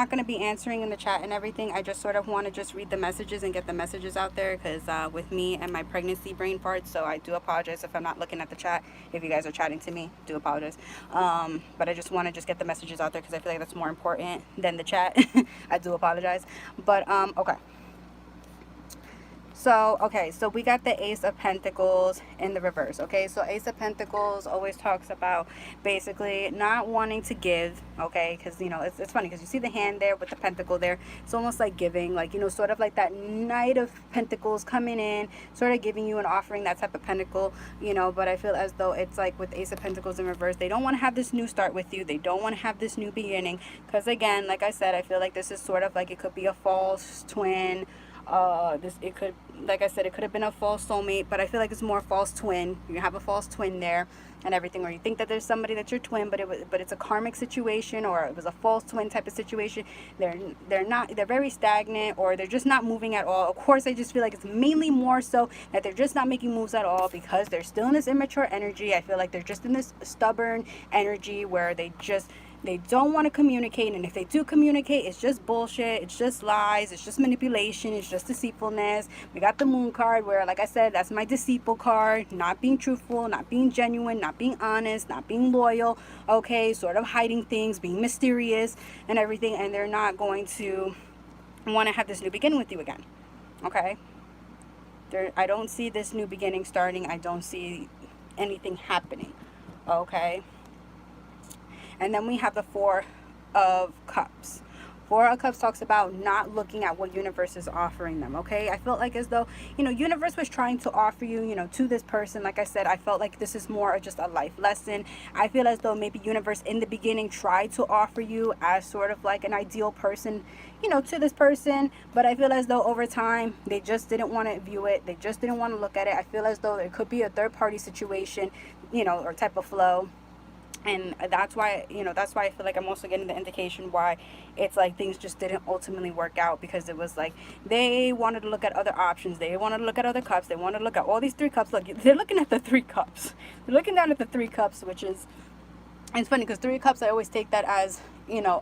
gonna be answering in the chat and everything. I just sort of want to just read the messages and get the messages out there, because with me and my pregnancy brain part, so I do apologize if I'm not looking at the chat. If you guys are chatting to me, do apologize. But I just want to just get the messages out there, because I feel like that's more important than the chat. I do apologize. But okay, So, okay, so we got the Ace of Pentacles in the reverse, okay? So Ace of Pentacles always talks about basically not wanting to give, okay? Because, you know, it's funny because you see the hand there with the pentacle there. It's almost like giving, like, you know, sort of like that Knight of Pentacles coming in, sort of giving you an offering, that type of pentacle, you know. But I feel as though it's like with Ace of Pentacles in reverse, they don't want to have this new start with you. They don't want to have this new beginning. Because, again, like I said, I feel like this is sort of like it could be a false twin. It could, like I said, it could have been a false soulmate, but I feel like it's more false twin. You have a false twin there and everything, or you think that there's somebody that's your twin, but it's a karmic situation, or it was a false twin type of situation. They're very stagnant, or they're just not moving at all. Of course, I just feel like it's mainly more so that they're just not making moves at all because they're still in this immature energy. I feel like they're just in this stubborn energy where they don't want to communicate, and if they do communicate, it's just bullshit, it's just lies, it's just manipulation, it's just deceitfulness. We got the Moon card where, like I said, that's my deceitful card, not being truthful, not being genuine, not being honest, not being loyal, okay, sort of hiding things, being mysterious and everything, and they're not going to want to have this new beginning with you again, okay? I don't see this new beginning starting. I don't see anything happening, okay? And then we have the Four of Cups. Four of Cups talks about not looking at what universe is offering them, okay? I felt like as though, you know, universe was trying to offer you, you know, to this person. Like I said, I felt like this is more just a life lesson. I feel as though maybe universe in the beginning tried to offer you as sort of like an ideal person, you know, to this person. But I feel as though over time, they just didn't want to view it. They just didn't want to look at it. I feel as though it could be a third party situation, you know, or type of flow. And that's why, you know, that's why I feel like I'm also getting the indication why it's like things just didn't ultimately work out, because it was like they wanted to look at other options, they wanted to look at other cups, they wanted to look at all these three cups. Look, they're looking at the three cups, they're looking down at the three cups, which is, it's funny because three cups, I always take that as, you know,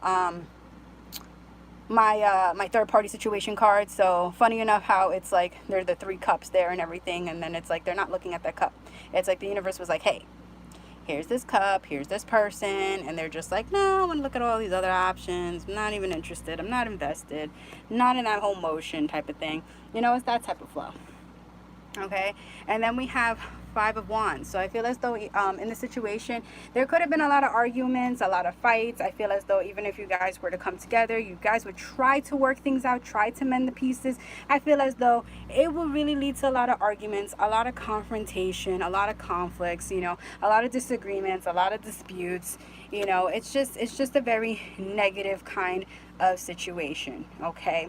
my third party situation card. So funny enough how it's like they're the three cups there and everything, and then it's like they're not looking at that cup. It's like the universe was like, hey, here's this cup, here's this person, and they're just like, no, I want to look at all these other options, I'm not even interested, I'm not invested, not in that whole motion type of thing. You know, it's that type of flow, okay? And then we have Five of Wands. So I feel as though in the situation there could have been a lot of arguments, a lot of fights. I feel as though even if you guys were to come together, you guys would try to work things out, try to mend the pieces. I feel as though it will really lead to a lot of arguments, a lot of confrontation, a lot of conflicts, you know, a lot of disagreements, a lot of disputes. You know, it's just a very negative kind of situation, okay?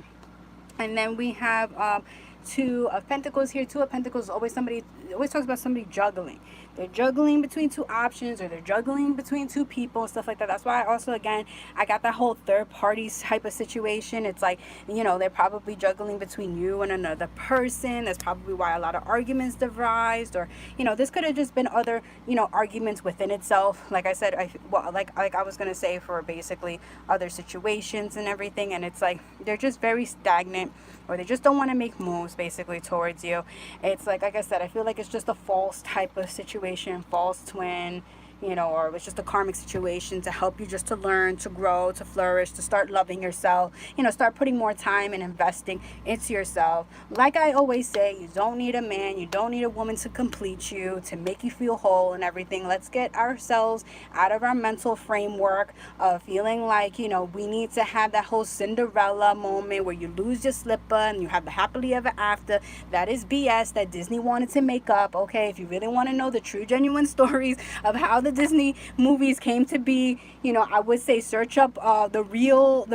And then we have Two of Pentacles here. Two of Pentacles always talks about somebody juggling. They're juggling between two options, or they're juggling between two people, stuff like that. That's why I also, again, I got that whole third party type of situation. It's like, you know, they're probably juggling between you and another person. That's probably why a lot of arguments devised, or, you know, this could have just been other, you know, arguments within itself. Like I said, like I was gonna say, for basically other situations and everything. And it's like they're just very stagnant, or they just don't want to make moves basically towards you. It's like I said, I feel like it's just a false type of situation, false twin, you know, or it was just a karmic situation to help you just to learn, to grow, to flourish, to start loving yourself, you know, start putting more time and investing into yourself. Like I always say, you don't need a man, you don't need a woman to complete you, to make you feel whole and everything. Let's get ourselves out of our mental framework of feeling like, you know, we need to have that whole Cinderella moment where you lose your slipper and you have the happily ever after. That is BS that Disney wanted to make up, okay? If you really want to know the true, genuine stories of how the Disney movies came to be, you know, I would say search up the real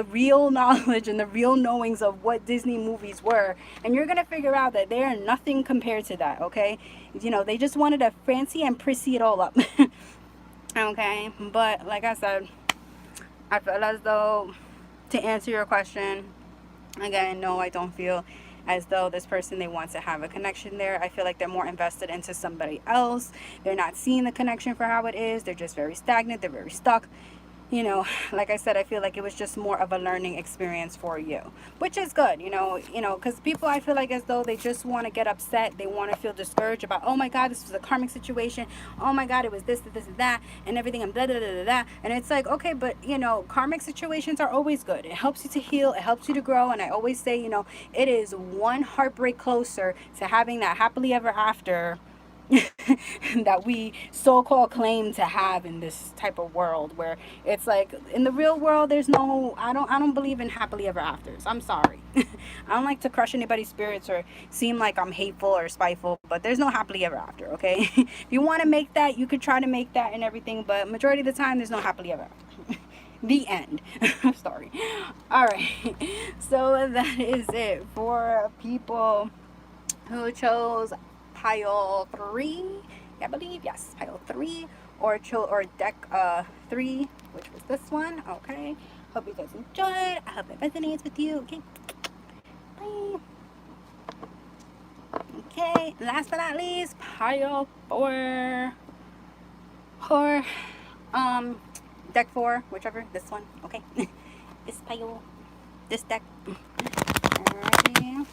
knowledge and the real knowings of what Disney movies were, and you're gonna figure out that they are nothing compared to that, okay? You know, they just wanted to fancy and prissy it all up. Okay, but like I said, I feel as though, to answer your question, again, no, I don't feel as though this person, they want to have a connection there. I feel like they're more invested into somebody else. They're not seeing the connection for how it is. They're just very stagnant. They're very stuck. you know, like I said, I feel like it was just more of a learning experience for you, which is good, because people, I feel like, as though they just want to get upset, they want to feel discouraged about, oh my God, this was a karmic situation, oh my God, it was this and that, and everything, and blah, blah, blah, blah, blah. And it's like, okay, but, karmic situations are always good. It helps you to heal, it helps you to grow, and I always say, it is one heartbreak closer to having that happily ever after that we so-called claim to have in this type of world, where it's like, in the real world, there's no, I don't believe in happily ever afters. I'm sorry. I don't like to crush anybody's spirits or seem like I'm hateful or spiteful, but there's no happily ever after, okay? If you want to make that, you could try to make that and everything, but majority of the time, there's no happily ever after. The end. Sorry. All right. So that is it for people who chose pile 3. I believe, yes, pile 3, or deck 3, which was this one. Okay. Hope you guys enjoyed. I hope it resonates with you. Okay. Bye. Okay. Last but not least, pile 4. Or deck 4, whichever. This one. Okay. This pile. This deck. Alrighty.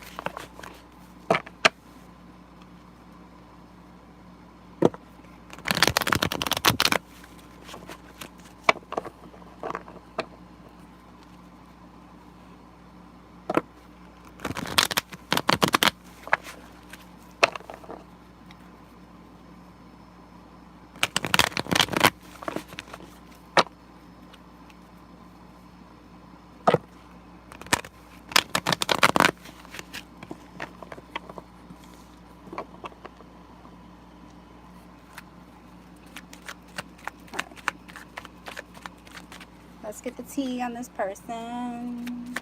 Let's get the tea on this person.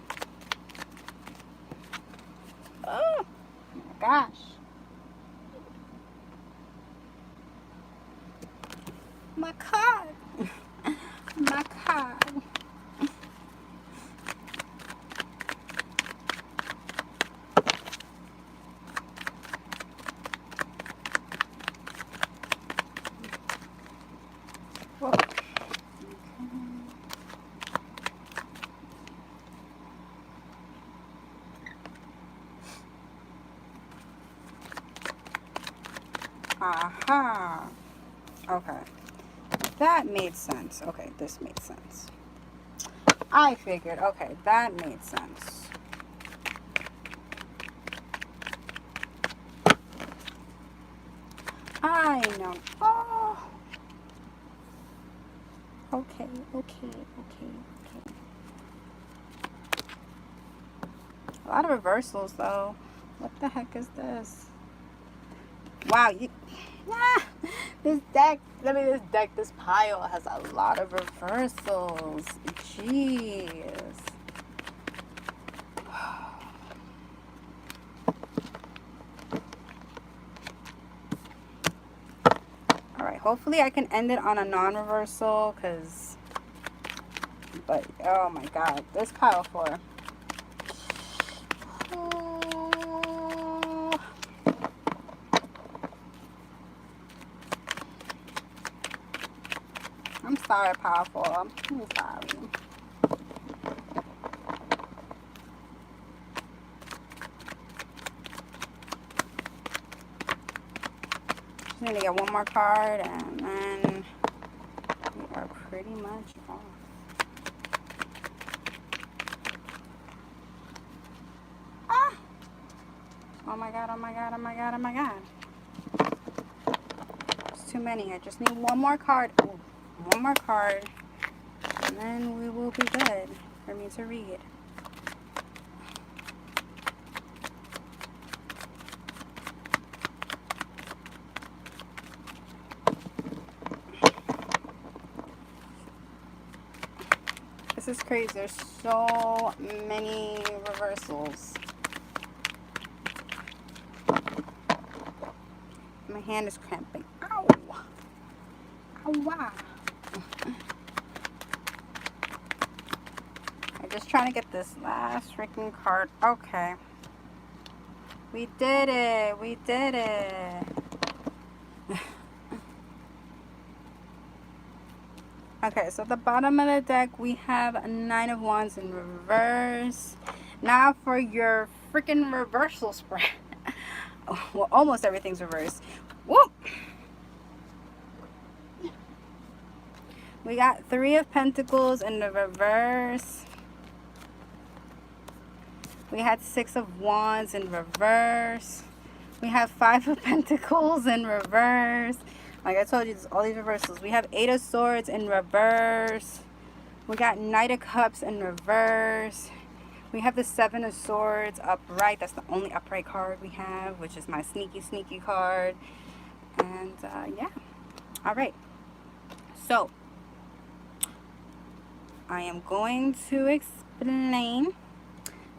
Oh my gosh. My card. My card. Whoa. Aha. Okay. That made sense. Okay, this made sense. I figured, okay, that made sense. I know. Oh. Okay. A lot of reversals, though. What the heck is this? Wow, this pile has a lot of reversals. Jeez. Alright, hopefully I can end it on a non-reversal, but, oh my God, this pile 4. I'm sorry, powerful. I'm sorry. Just need to get one more card, and then we are pretty much off. Ah! Oh my God, oh my God, oh my God, oh my God. It's too many. I just need one more card. Ooh. One more card, and then we will be good for me to read. This is crazy. There's so many reversals. My hand is cramping. Ow! Ow! Wow! I'm just trying to get this last freaking card. Okay. We did it. We did it. Okay, so at the bottom of the deck, we have a Nine of Wands in reverse. Now for your freaking reversal spread. Well, almost everything's reversed. Whoop! We got Three of Pentacles in the reverse. We had Six of Wands in reverse. We have Five of Pentacles in reverse. Like I told you, all these reversals. We have Eight of Swords in reverse. We got Knight of Cups in reverse. We have the Seven of Swords upright. That's the only upright card we have, which is my sneaky card. And yeah. All right. So I am going to explain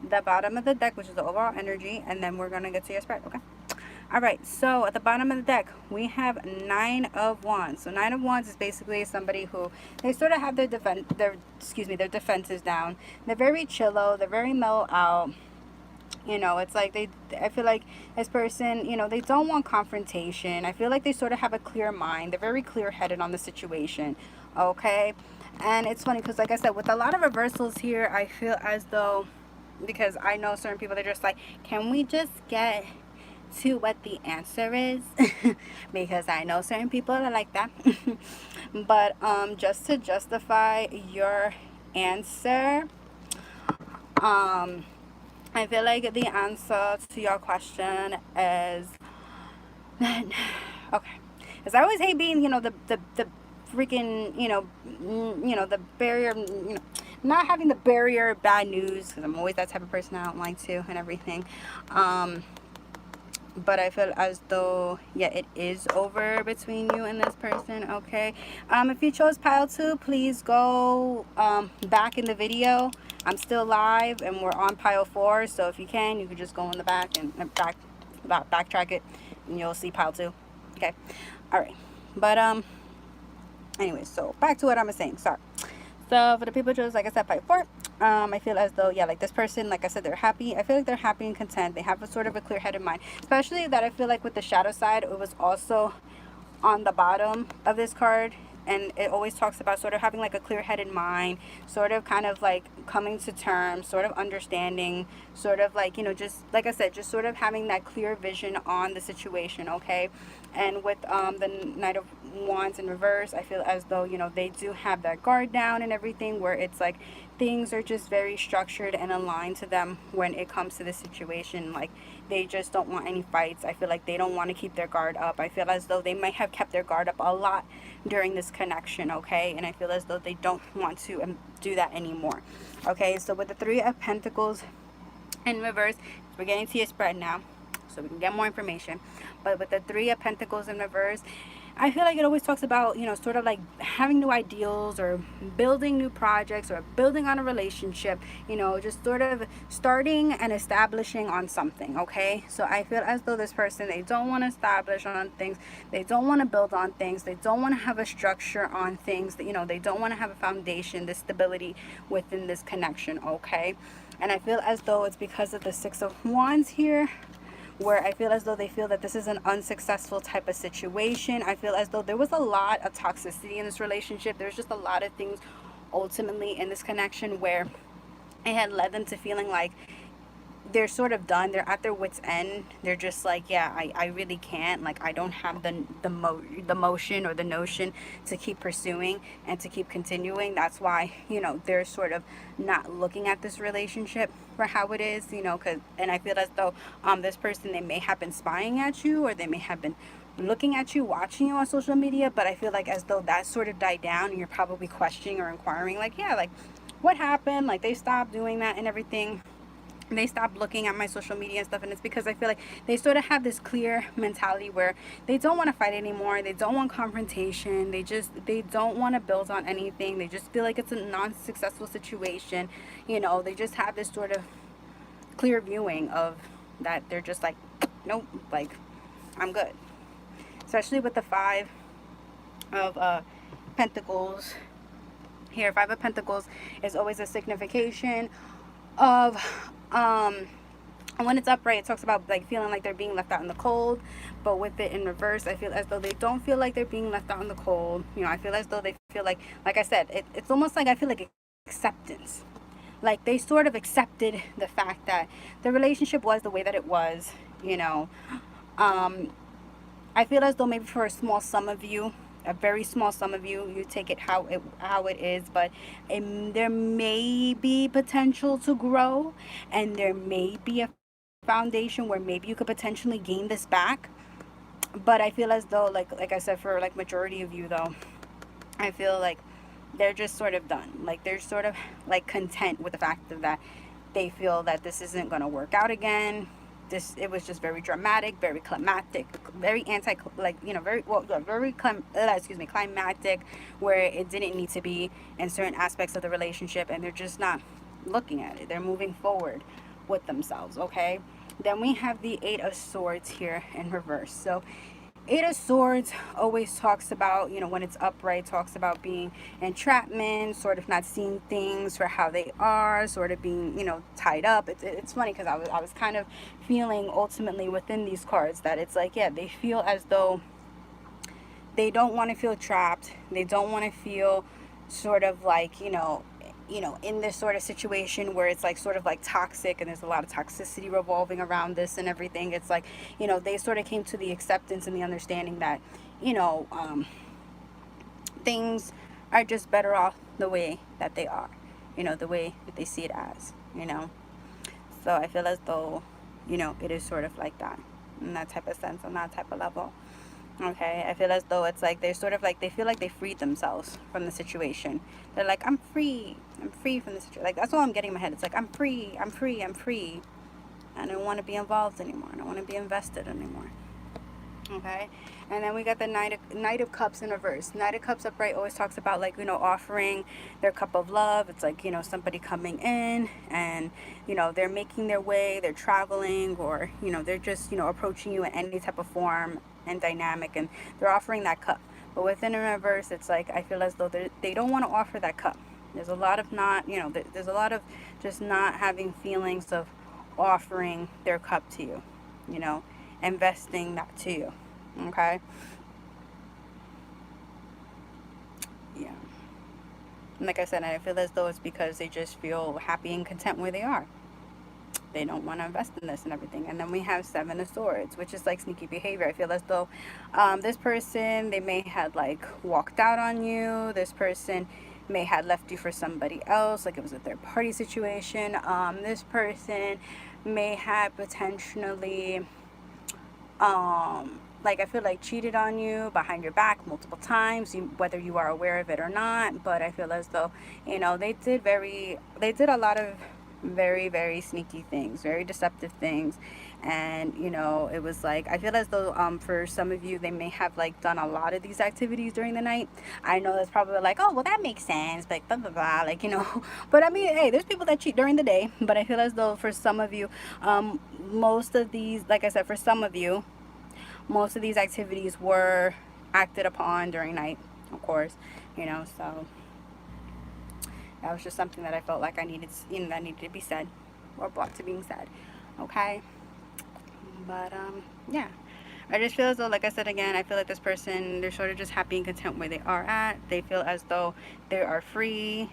the bottom of the deck, which is the overall energy, and then we're going to get to your spread, okay? All right, so at the bottom of the deck, we have Nine of Wands. So Nine of Wands is basically somebody who, they sort of have their defenses down. They're very chillo, they're very mellow out. You know, it's like I feel like this person, you know, they don't want confrontation. I feel like they sort of have a clear mind. They're very clear-headed on the situation, okay? And it's funny because, like I said, with a lot of reversals here, I feel as though, because I know certain people, they're just like, can we just get to what the answer is? Because I know certain people are like that. But just to justify your answer, I feel like the answer to your question is okay, because I always hate being, you know, the freaking, you know, the barrier, you know, not having the barrier of bad news, because I'm always that type of person. I don't like to, and everything. But I feel as though, yeah, it is over between you and this person, okay? If you chose pile 2, please go back in the video. I'm still live, and we're on pile 4, so if you can, you could just go in the back and backtrack it, and you'll see pile 2, okay? All right, but anyway, so back to what I was saying. Sorry. So for the people who chose, like I said, pile 4, I feel as though, yeah, like this person, like I said, they're happy. I feel like they're happy and content. They have a sort of a clear-headed mind, especially that I feel like with the shadow side, it was also on the bottom of this card, and it always talks about sort of having like a clear-headed mind, sort of kind of like coming to terms, sort of understanding, sort of like, you know, just like I said, just sort of having that clear vision on the situation, okay? And with the Knight of Wands in reverse, I feel as though, you know, they do have that guard down and everything, where it's like things are just very structured and aligned to them when it comes to the situation. Like, they just don't want any fights. I feel like they don't want to keep their guard up. I feel as though they might have kept their guard up a lot during this connection, okay? And I feel as though they don't want to do that anymore, okay? So with the Three of Pentacles in reverse, we're getting to your spread now, so we can get more information. But with the Three of Pentacles in reverse, I feel like it always talks about, you know, sort of like having new ideals or building new projects or building on a relationship, you know, just sort of starting and establishing on something, okay? So I feel as though this person, they don't want to establish on things, they don't want to build on things, they don't want to have a structure on things, that, you know, they don't want to have a foundation, the stability within this connection, okay? And I feel as though it's because of the Six of Wands here, where I feel as though they feel that this is an unsuccessful type of situation. I feel as though there was a lot of toxicity in this relationship. There's just a lot of things ultimately in this connection where it had led them to feeling like they're sort of done. They're at their wits end. They're just like, yeah, I really can't, like, I don't have the motion or the notion to keep pursuing and to keep continuing. That's why, you know, they're sort of not looking at this relationship for how it is, you know, and I feel as though this person, they may have been spying at you, or they may have been looking at you, watching you on social media, but I feel like as though that sort of died down, and you're probably questioning or inquiring, like, yeah, like, what happened? Like, they stopped doing that and everything. They stopped looking at my social media and stuff, and it's because I feel like they sort of have this clear mentality where they don't want to fight anymore, they don't want confrontation, they don't want to build on anything, they just feel like it's a non-successful situation, you know. They just have this sort of clear viewing of that. They're just like, nope, like, I'm good. Especially with the Five of Pentacles here. Five of Pentacles is always a signification of when it's upright, it talks about like feeling like they're being left out in the cold, but with it in reverse, I feel as though they don't feel like they're being left out in the cold. You know, I feel as though they feel like I said, it's almost like I feel like acceptance. Like they sort of accepted the fact that the relationship was the way that it was, you know. um I feel as though maybe for a small sum of you, a very small sum of you, you take it how it is, but there may be potential to grow, and there may be a foundation where maybe you could potentially gain this back. But I feel as though, like I said, for like majority of you though, I feel like they're just sort of done. Like they're sort of like content with the fact of that they feel that this isn't going to work out again. This, it was just very dramatic, very climactic, very anti, like, you know, very well, very climactic, where it didn't need to be in certain aspects of the relationship, and they're just not looking at it. They're moving forward with themselves. Okay. Then we have the Eight of Swords here in reverse. So Eight of Swords always talks about, you know, when it's upright, talks about being entrapment, sort of not seeing things for how they are, sort of being, you know, tied up. It's funny because I was kind of feeling ultimately within these cards that it's like, yeah, they feel as though they don't want to feel trapped. They don't want to feel sort of like, in this sort of situation where it's like sort of like toxic, and there's a lot of toxicity revolving around this and everything. It's like, they sort of came to the acceptance and the understanding that, things are just better off the way that they are, the way that they see it as. So I feel as though, it is sort of like that, in that type of sense, on that type of level. Okay, I feel as though it's like they're sort of like, they feel like they freed themselves from the situation. They're like, I'm free from the situation. Like, that's all I'm getting in my head. It's like, I'm free. I don't want to be involved anymore. I don't want to be invested anymore. Okay, and then we got the Knight of Cups in reverse. Knight of Cups upright always talks about, like, offering their cup of love. It's like, somebody coming in and, they're making their way, they're traveling, or, they're just, approaching you in any type of form and dynamic, and they're offering that cup. But within a reverse, it's like, I feel as though they don't want to offer that cup. There's a lot of not, there's a lot of just not having feelings of offering their cup to you, investing that to you. Okay. Yeah. And like I said, I feel as though it's because they just feel happy and content where they are. They don't want to invest in this and everything. And then we have Seven of Swords, which is like sneaky behavior. I feel as though this person, they may have like walked out on you. This person may have left you for somebody else, like it was a third party situation. This person may have potentially like, I feel like cheated on you behind your back multiple times, whether you are aware of it or not. But I feel as though, they did a lot of very, very sneaky things, very deceptive things. And it was like, I feel as though for some of you, they may have like done a lot of these activities during the night. I know that's probably like, oh well, that makes sense, like blah blah blah, like, but I mean, hey, there's people that cheat during the day. But I feel as though for some of you, most of these, like I said, for some of you, most of these activities were acted upon during night, of course, so that was just something that I felt like I needed, that needed to be said, or brought to being said. Okay. But yeah, I just feel as though, like I said again, I feel like this person, they're sort of just happy and content where they are at. They feel as though they are free,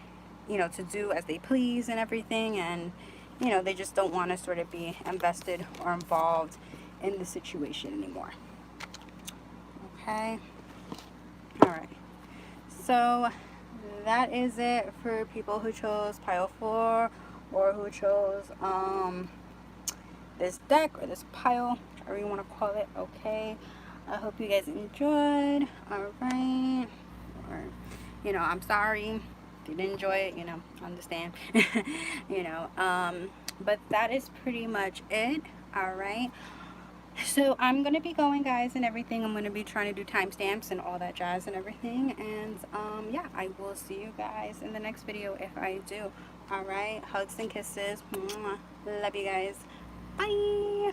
to do as they please and everything. And they just don't want to sort of be invested or involved in the situation anymore. Okay. All right. So that is it for people who chose pile 4, or who chose this deck, or this pile, whatever you want to call it. Okay, I hope you guys enjoyed. All right, or I'm sorry if you didn't enjoy it, understand. But that is pretty much it. All right, so I'm gonna be going, guys, and everything. I'm gonna be trying to do timestamps and all that jazz and everything. And yeah, I will see you guys in the next video if I do. All right, hugs and kisses. Mwah. Love you guys. Bye.